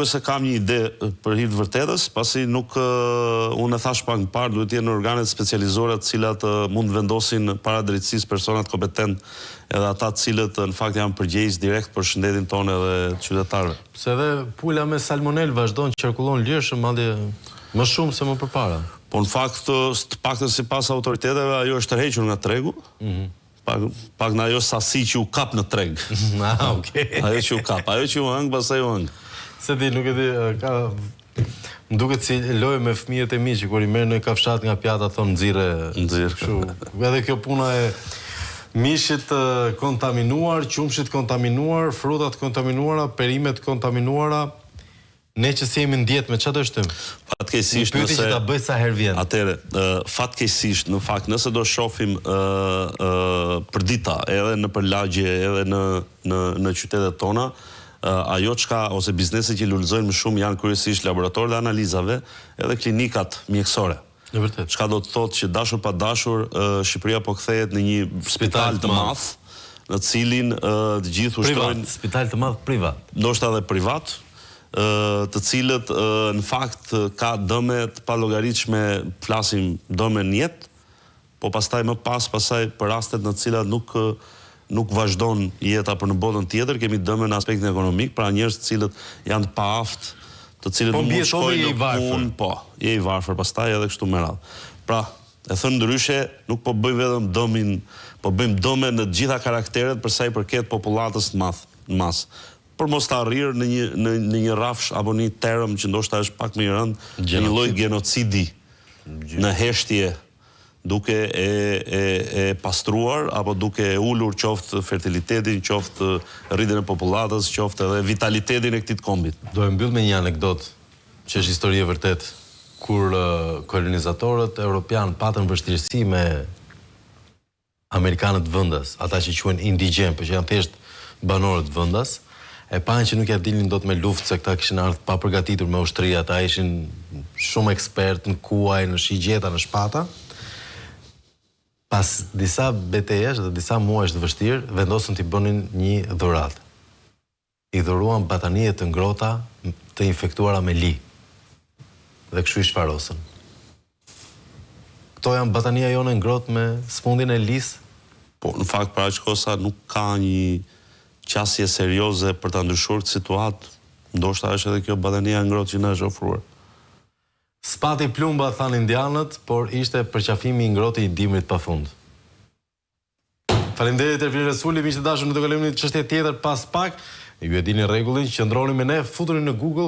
Se kam një ide për hir të vërtetës, pasi nuk unë e thash pak më parë, duhet të jenë organet specializuara të cilat mund vendosin para drejtësisë personat kompetent, edhe ata të cilët në fakt janë përgjegjës direkt për shëndetin tonë edhe qytetarëve. Se edhe pula me salmonel vazhdon të qarkullon lirshëm, madje më shumë se më përpara. Po në fakt, të paktën sipas autoriteteve, ajo është tërhequr nga tregu. Pak në ajo sasi që u kap në treg. Ajo që u kap, ajo që u hëng, pastaj u hëng. Se di, nuk e di, më duket si lojë me fëmijët e mi që kur i merr në kafshat nga pjata thonë nxirre. Edhe kjo puna e mishit kontaminuar, qumshit kontaminuar, frutat kontaminuara, perimet kontaminuara, ne që si jemi në dietë me çfarë do shtojmë? Fatkeqësisht nëse që ta bëj sa herë vjen. Atëre, fatkeqësisht në fakt nëse do shohim përdita edhe në lagje edhe në qytetet tona, ajo çka ose bizneset që lulëzojnë më shumë janë kryesisht laboratorët e analizave edhe klinikat mjekësore. Në vërtet. Çka do të thotë që dashur pa dashur Shqipëria po kthehet në një spital të madh, në cilin të gjithë ushtrojnë spital të madh privat. Ndoshta edhe privat, të cilët në fakt ka dëme të pallogaritshme, flasim dëme në jetë, po pastaj më pastaj për rastet në të cilat nuk vazhdon jeta për në botën tjetër, kemi dëme në aspektin ekonomik, pra njerëz të cilët janë të paaft, të cilët nuk mund shkojnë në punë, po, je i varfër pastaj edhe kështu me radhë. Pra, e thënë ndryshe, nuk po bëjmë vetëm dëmin, po bëjmë dëme në të gjitha karakteret për sa i përket popullatës në masë. Për mos të arrirë në një rafsh apo një term që ndoshta është pak më i rëndë, një lloj genocidi në heshtje, duke e pastruar apo duke e ulur qoftë fertilitetin, qoftë rritjen e popullatës, qoftë edhe vitalitetin e këtij kombit. Do e mbyll me një anekdotë që është histori e vërtet, kur kolonizatorët europian patën vështirësi me amerikanët vendas, ata që quhen indigjen, por që janë thjesht banorët vendas, e panë që nuk ja dilnin dot me luftë se këta kishin ardhur pa përgatitur me ushtri, ata ishin shumë ekspert në kuaj, në shigjeta, në shpata. Pas disa betejësh dhe disa muajsh të vështirë, vendosën t'i bënin një dhuratë. I dhuruan batanie të ngrota të infektuara me li. Dhe kështu i shfarosën. Këto janë batania jone ngrotë me smundjen e lisë? Po, në fakt, para aq kosa nuk ka një qasje serioze për ta ndryshuar këtë situatë. Ndoshta është edhe kjo batania ngrotë që na është ofruar. Spati plumba, thanë indianët, por ishte përqafimi i ngrohtë i dimrit pafund. Faleminderit Ervin Resuli, miq të dashur, ne do kalojmë në çështje tjetër pas pak. Ju e dini rregullin, qëndroni me ne, futuni në Google